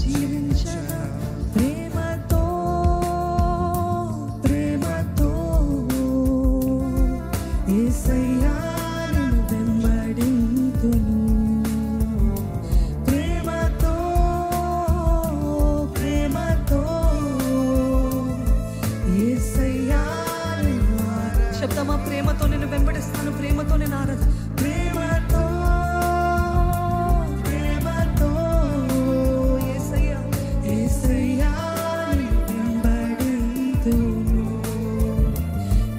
జీవించగా ప్రేమతో ప్రేమతో యేసయ్యా నిన్ను వెంబడింతును. ప్రేమతో ప్రేమతో యేసయ్యా నిన్ను శబ్దమా ప్రేమతో నేను వెంబడిస్తాను, ప్రేమతో నేను ఆరాధన. ప్రేమతో ప్రేమతో యేసయ్యా యేసయ్యా నిన్ను వెంబడింతును.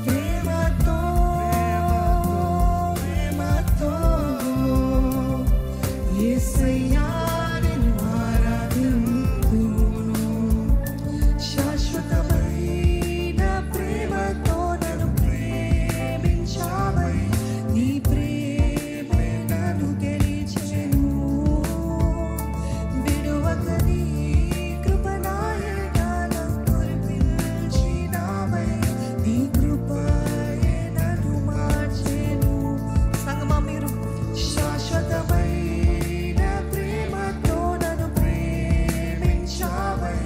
ప్రేమతో ప్రేమతో యేసయ్యా నిన్ను ఆరాధింతును. శాశ్వతమైన ప్రేమతో నన్ను ప్రేమించావై, నీ ప్రేమే నన్ను గెలిచెను. విడువక నీ కృప నాయన కురిపించినావై, నీ కృపయే నన్ను మార్చెను. సంగమా మీరు శాశ్వతమైన ప్రేమతో నన్ను ప్రేమించావై,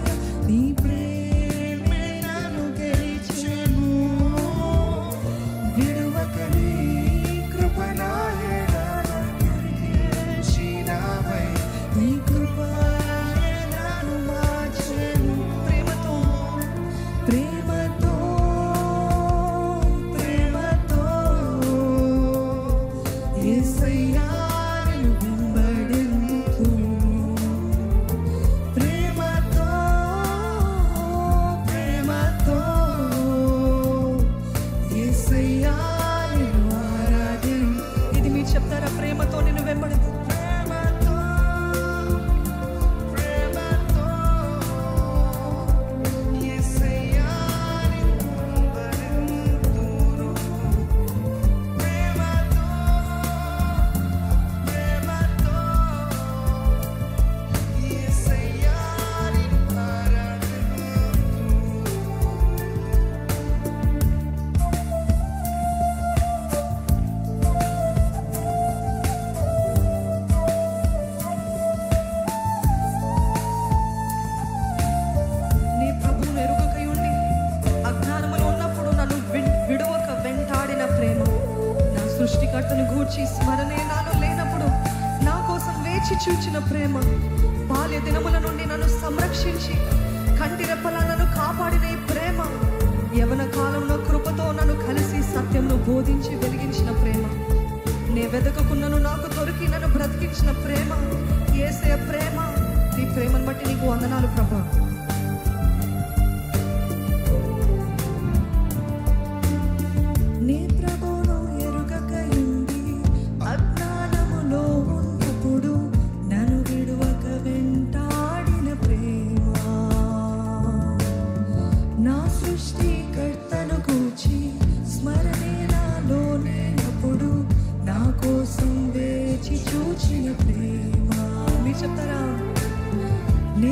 నీ ప్రేమే నన్ను గెలిచెను. విడువక నీ కృప నాయన కురిపించినావై, నీ కృపయే నన్ను మార్చెను. ప్రేమతో ప్రేమతో ప్రేమతో యేసయ్యా నిన్ను వెంబడింతును. ప్రేమతో ప్రేమతో యేసయ్యా నిన్ను ఆరాధింతును. ఇది మీరు చెప్తారా? ప్రేమతో నిన్ను వెంబడింతును. ప్రేమతో ప్రేమతో యేసయ్యా నిన్ను వెంబడింతును. ప్రేమతో ప్రేమతో యేసయ్యా నిన్ను ఆరాధింతును. నీ ప్రభువును ఎరుగకై ఉండి అజ్ఞానములో ఉన్నప్పుడు నన్ను విడువక వెంటాడిన ప్రేమ, నా సృష్టికర్తను గూర్చి స్మరణే నాలో లేనప్పుడు నా కోసం వేచి చూచిన ప్రేమ, బాల్య దినముల నుండి నన్ను సంరక్షించి కంటి రెప్పలా నన్ను కాపాడిన ఈ ప్రేమ, యవన కాలంలో కృపతో నన్ను కలిసి సత్యంను బోధించి వెలిగించిన ప్రేమ, నే వెదకకున్నను నాకు దొరికి నన్ను బ్రతికించిన ప్రేమ, యేసయ్య ప్రేమ. నీ ప్రేమను బట్టి నీకు వందనాలు ప్రభా. నీ ప్రభువును ఎరుగకయుండి అజ్ఞానములో ఉన్నప్పుడు నన్ను విడువక వెంటాడిన ప్రేమ, నా సృష్టికర్తను గూర్చి స్మరణే నాలో లేనప్పుడు నా కోసం వేచి చూచిన ప్రేమ. మీరు చెప్తారా? నీ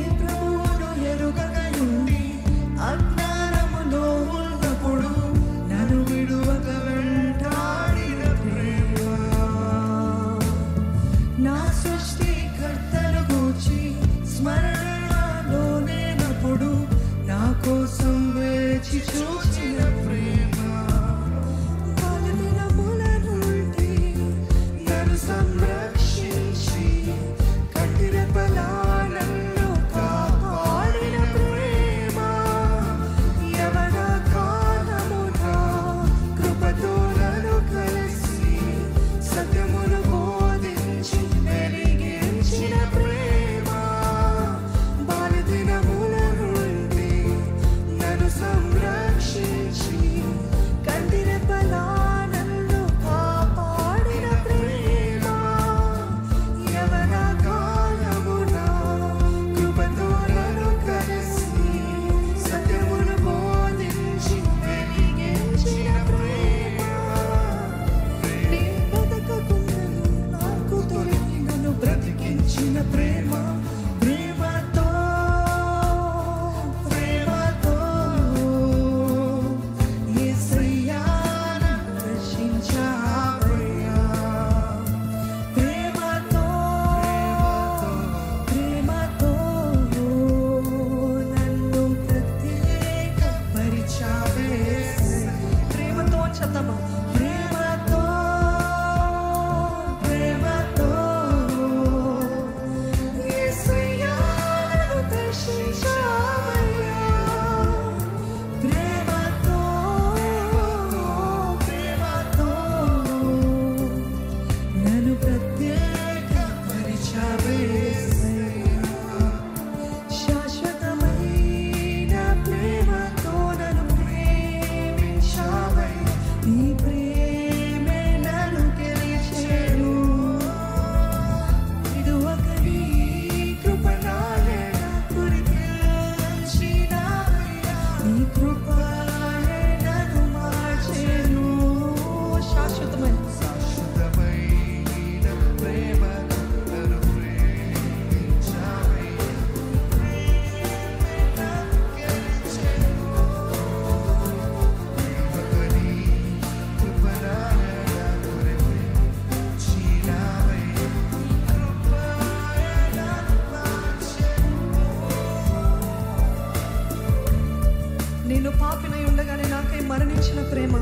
ప్రేమ,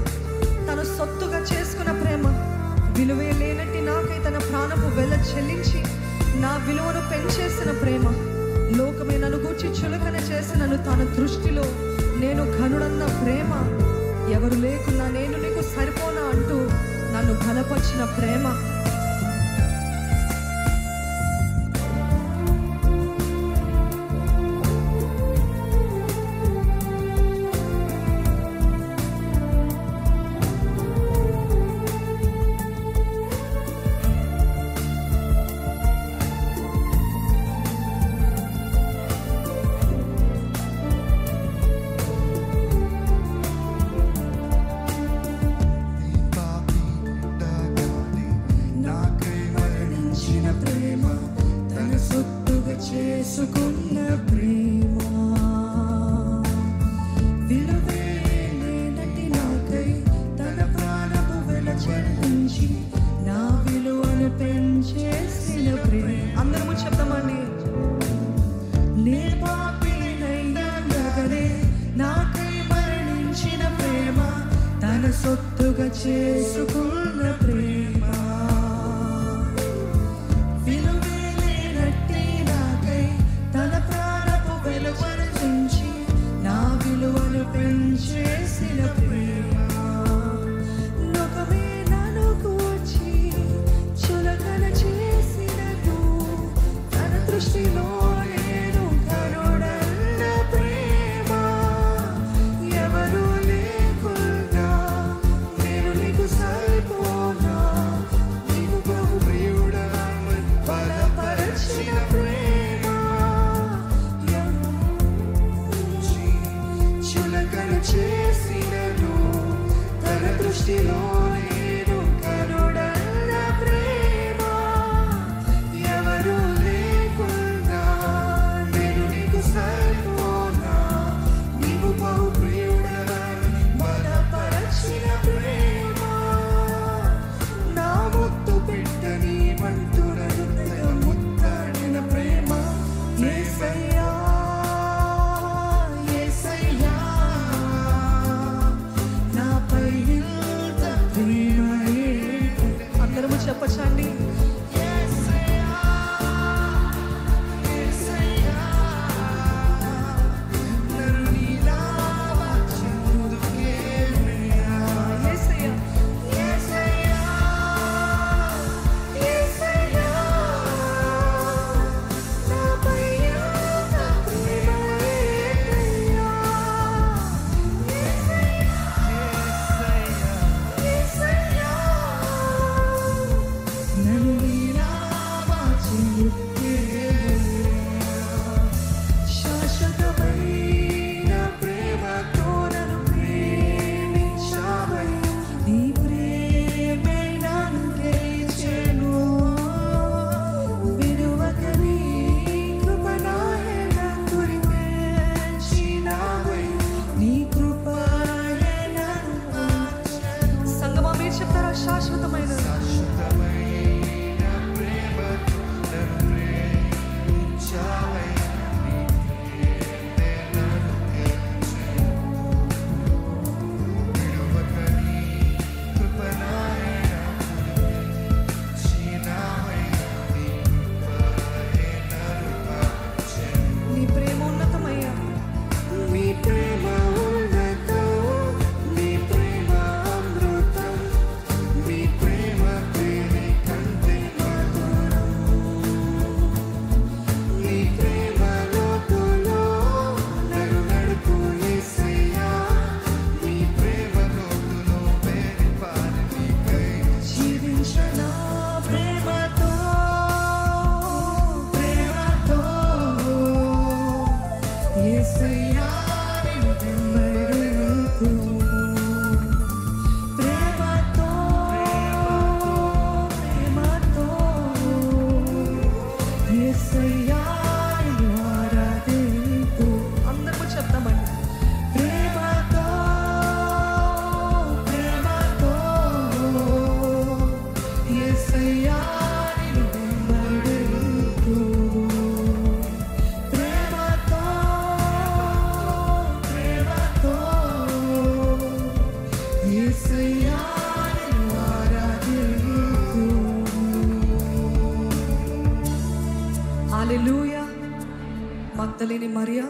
తన సొత్తుగా చేసుకున్న ప్రేమ, విలువే లేనట్టి నాకై తన ప్రాణపు వెల చెల్లించి నా విలువను పెంచేసిన ప్రేమ, లోకమే నన్ను గూర్చి చులకన చేసినను తన దృష్టిలో నేను ఘనుడన్న ప్రేమ, ఎవరు లేకున్నా నేను నీకు సరిపోనా అంటూ నన్ను బలపరిచిన ప్రేమ. చేసుకున్న ప్రేమ, విలువే లేనట్టి నాకై తన ప్రాణపు వెల చెల్లించి నా విలువను పెంచేసిన ప్రేమ. అందరము చెప్తామండి. నే పాపినయ్యాగనే నాకై మరణించిన ప్రేమ, తన సొత్తుగా చేసుకున్న ప్రేమ, పెంచేసిన ప్రేమ, లోకమే నన్ను గూర్చి చులకన చేసినను తన దృష్టిలో నేను ఘనుడన్న ప్రేమ, ఎవరు లేకున్నా నేను నీకు సరిపోనా, నీకు బహు ప్రియుడనని బలపరచిన ప్రేమ, చేసినను తన దృష్టిలో నేను ఘనుడన్న ప్రేమ, ఎవరు లేకున్నా నేను నీకు సరిపోనా, నీవు బహు ప్రియుడనని బలపరచిన ప్రేమ, నా ముత్తు పెట్టని మంటునను తెగ ముత్తాడిన ప్రేమ, యేసయ్యా అందరము చెప్పచ్చండి. శాశ్వతమైన నీ ప్రేమ ఉన్నతమయ్యా, నీ ప్రేమ ప్రేమతో యేసయ్యా నిన్ను ఆరాధింతును. హల్లెలూయా. మగ్దలేని మరియ